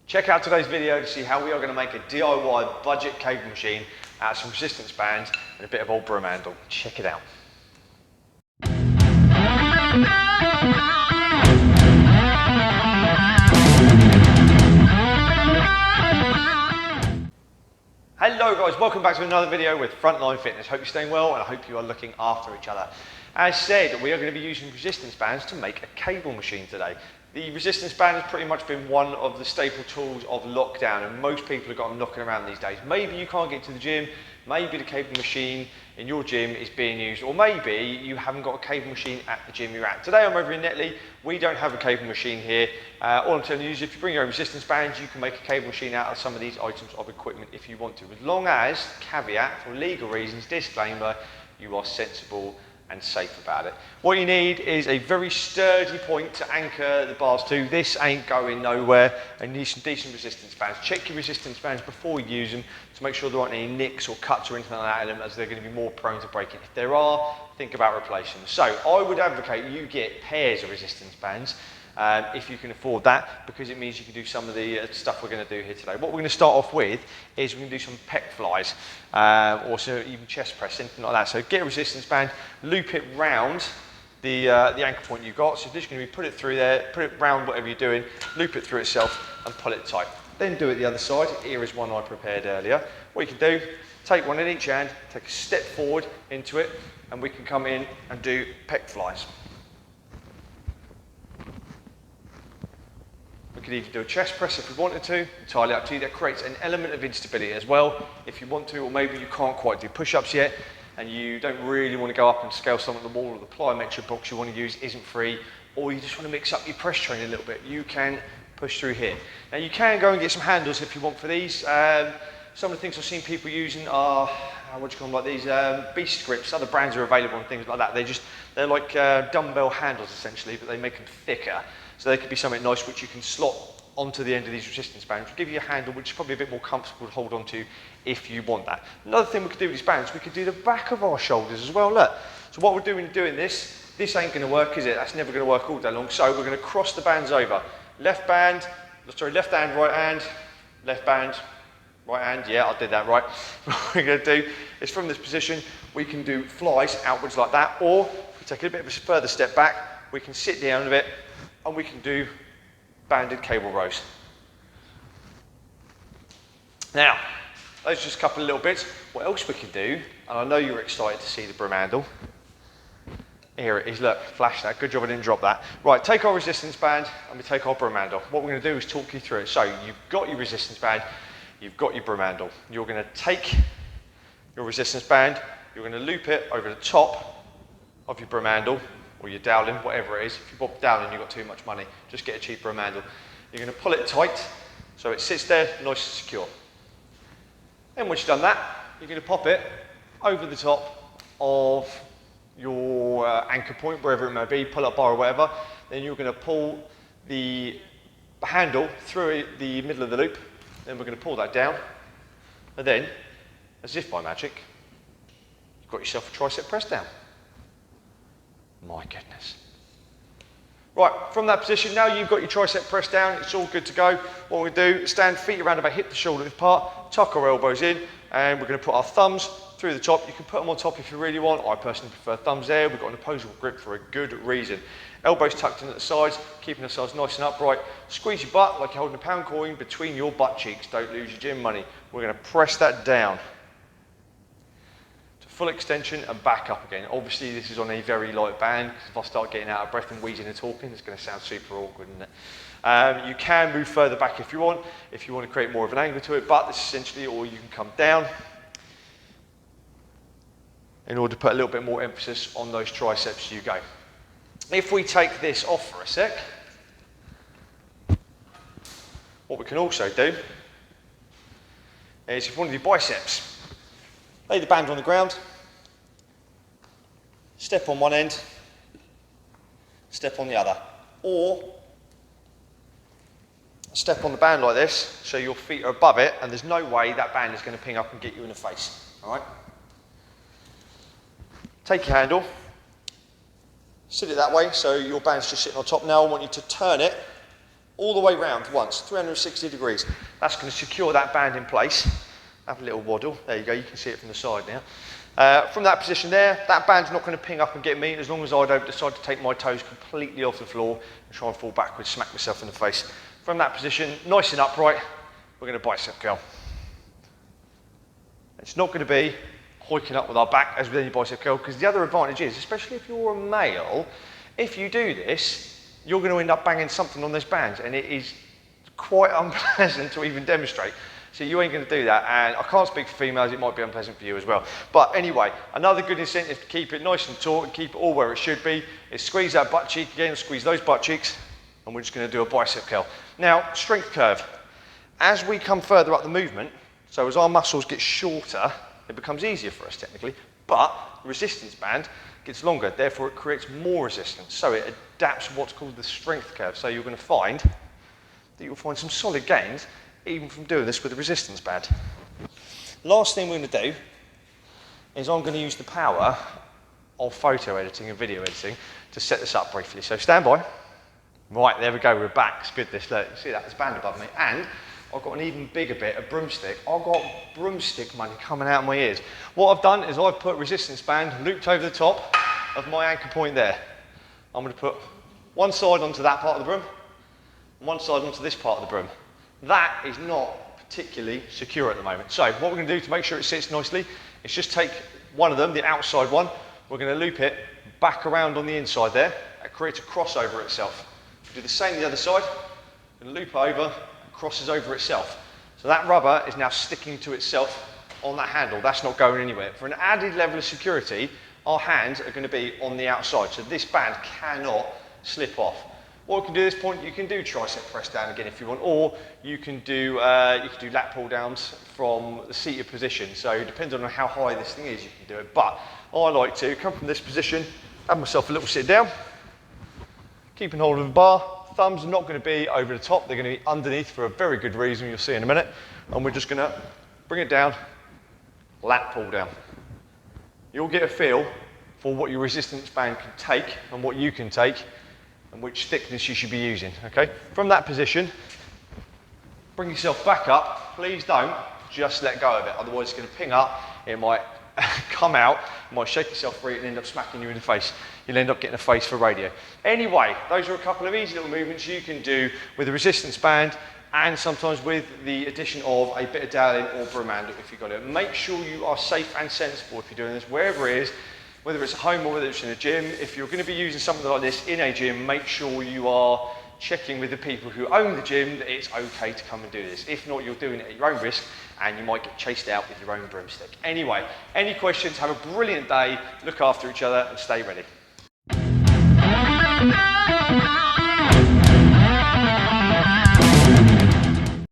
Check out today's video to see how we are going to make a DIY budget cable machine out of some resistance bands and a bit of old broom handle. Check it out. Hello guys, welcome back to another video with Frontline Fitness. Hope you're staying well and I hope you are looking after each other. As said, we are going to be using resistance bands to make a cable machine today. The resistance band has pretty much been one of the staple tools of lockdown, and most people have got them knocking around these days. Maybe you can't get to the gym, maybe the cable machine in your gym is being used, or maybe you haven't got a cable machine at the gym you're at. Today I'm over in Netley. We don't have a cable machine here. All I'm telling you is if you bring your own resistance bands, you can make a cable machine out of some of these items of equipment if you want to, as long as, caveat, for legal reasons, disclaimer, you are sensible and safe about it. What you need is a very sturdy point to anchor the bars to. This ain't going nowhere, and you need some decent resistance bands. Check your resistance bands before you use them to make sure there aren't any nicks or cuts or anything like that in them, as they're going to be more prone to breaking. If there are, think about replacing them. So I would advocate you get pairs of resistance bands if you can afford that, because it means you can do some of the stuff we're going to do here today. What we're going to start off with is we're going to do some pec flies, or so even chest press, anything like that. So get a resistance band, loop it round the anchor point you've got. So this is going to be put it through there, put it round whatever you're doing, loop it through itself and pull it tight. Then do it the other side. Here is one I prepared earlier. What you can do, take one in each hand, take a step forward into it, and we can come in and do pec flies. We could even do a chest press if we wanted to, entirely up to you. That creates an element of instability as well if you want to, or maybe you can't quite do push-ups yet and you don't really want to go up and scale some of the wall, or the plyometric box you want to use isn't free, or you just want to mix up your press training a little bit, you can push through here. Now you can go and get some handles if you want for these. Some of the things I've seen people using are, what do you call them, like these Beast grips. Other brands are available and things like that. They're like dumbbell handles essentially, but they make them thicker. So they could be something nice which you can slot onto the end of these resistance bands, give you a handle which is probably a bit more comfortable to hold on to if you want that. Another thing we could do with these bands, we could do the back of our shoulders as well, look. So what we're doing this ain't going to work, is it? That's never going to work all day long. So we're going to cross the bands over. Left hand, right hand, left band, right hand. Yeah, I did that right. What we're going to do is from this position, we can do flies outwards like that, or if we take a bit of a further step back, we can sit down a bit and we can do banded cable rows. Now, those are just a couple of little bits. What else we can do, and I know you're excited to see the broom handle. Here it is, look, flash that. Good job I didn't drop that. Right, take our resistance band and we take our broom handle. What we're going to do is talk you through it. So you've got your resistance band, you've got your broom handle. You're going to take your resistance band, you're going to loop it over the top of your broom handle, or your dowling, whatever it is. If you bought dowling, you've got too much money, just get a cheaper handle. You're going to pull it tight so it sits there nice and secure. Then once you've done that, you're going to pop it over the top of your anchor point, wherever it may be, pull up bar or whatever. Then you're going to pull the handle through the middle of the loop. Then we're going to pull that down. And then, as if by magic, you've got yourself a tricep press down. My goodness. Right, from that position, now you've got your tricep pressed down, it's all good to go. What we do, stand feet around about hip to shoulder width apart, tuck our elbows in, and we're going to put our thumbs through the top. You can put them on top if you really want. I personally prefer thumbs there. We've got an opposable grip for a good reason. Elbows tucked in at the sides, keeping ourselves nice and upright. Squeeze your butt like you're holding a pound coin between your butt cheeks. Don't lose your gym money. We're going to press that down. Full extension and back up again. Obviously this is on a very light band, because if I start getting out of breath and wheezing and talking, it's going to sound super awkward, isn't it? You can move further back if you want to create more of an angle to it, but this is essentially, or you can come down in order to put a little bit more emphasis on those triceps. You go. If we take this off for a sec, what we can also do is, if you want to do biceps, lay the band on the ground, step on one end, step on the other, or step on the band like this so your feet are above it and there's no way that band is going to ping up and get you in the face. All right? Take your handle, sit it that way so your band's just sitting on top. Now I want you to turn it all the way round once, 360 degrees. That's going to secure that band in place. Have a little waddle. There you go, you can see it from the side now. From that position there, that band's not going to ping up and get me as long as I don't decide to take my toes completely off the floor and try and fall backwards, smack myself in the face. From that position, nice and upright, we're going to bicep curl. It's not going to be hoiking up with our back as with any bicep curl, because the other advantage is, especially if you're a male, if you do this, you're going to end up banging something on those bands, and it is quite unpleasant to even demonstrate. So you ain't going to do that, and I can't speak for females, it might be unpleasant for you as well. But anyway, another good incentive to keep it nice and taut and keep it all where it should be is squeeze that butt cheek again, squeeze those butt cheeks, and we're just going to do a bicep curl. Now, strength curve. As we come further up the movement, so as our muscles get shorter, it becomes easier for us technically, but the resistance band gets longer, therefore it creates more resistance. So it adapts what's called the strength curve. So you're going to find that you'll find some solid gains even from doing this with a resistance band. Last thing we're going to do is I'm going to use the power of photo editing and video editing to set this up briefly. So stand by. Right, there we go, we're back. It's good this, look, see that, there's a band above me. And I've got an even bigger bit, a broomstick. I've got broomstick money coming out of my ears. What I've done is I've put resistance band looped over the top of my anchor point there. I'm going to put one side onto that part of the broom, and one side onto this part of the broom. That is not particularly secure at the moment. So what we're going to do to make sure it sits nicely is just take one of them, the outside one, we're going to loop it back around on the inside there. It creates a crossover itself. Do the same the other side, and loop over, crosses over itself. So that rubber is now sticking to itself on that handle. That's not going anywhere. For an added level of security, our hands are going to be on the outside. So this band cannot slip off. What we can do at this point, you can do tricep press down again if you want, or you can do lat pull downs from the seated position. So depending on how high this thing is, you can do it. But I like to come from this position, have myself a little sit down, keeping hold of the bar. Thumbs are not going to be over the top, they're going to be underneath for a very good reason you'll see in a minute. And we're just going to bring it down, lat pull down. You'll get a feel for what your resistance band can take and what you can take and which thickness you should be using, okay? From that position, bring yourself back up. Please don't just let go of it, otherwise it's going to ping up, it might come out, you might shake yourself free and end up smacking you in the face. You'll end up getting a face for radio. Anyway, those are a couple of easy little movements you can do with a resistance band and sometimes with the addition of a bit of dial-in or broom handle if you've got it. Make sure you are safe and sensible if you're doing this, wherever it is, whether it's at home or whether it's in a gym. If you're going to be using something like this in a gym, make sure you are checking with the people who own the gym that it's okay to come and do this. If not, you're doing it at your own risk and you might get chased out with your own broomstick. Anyway, any questions, have a brilliant day, look after each other and stay ready.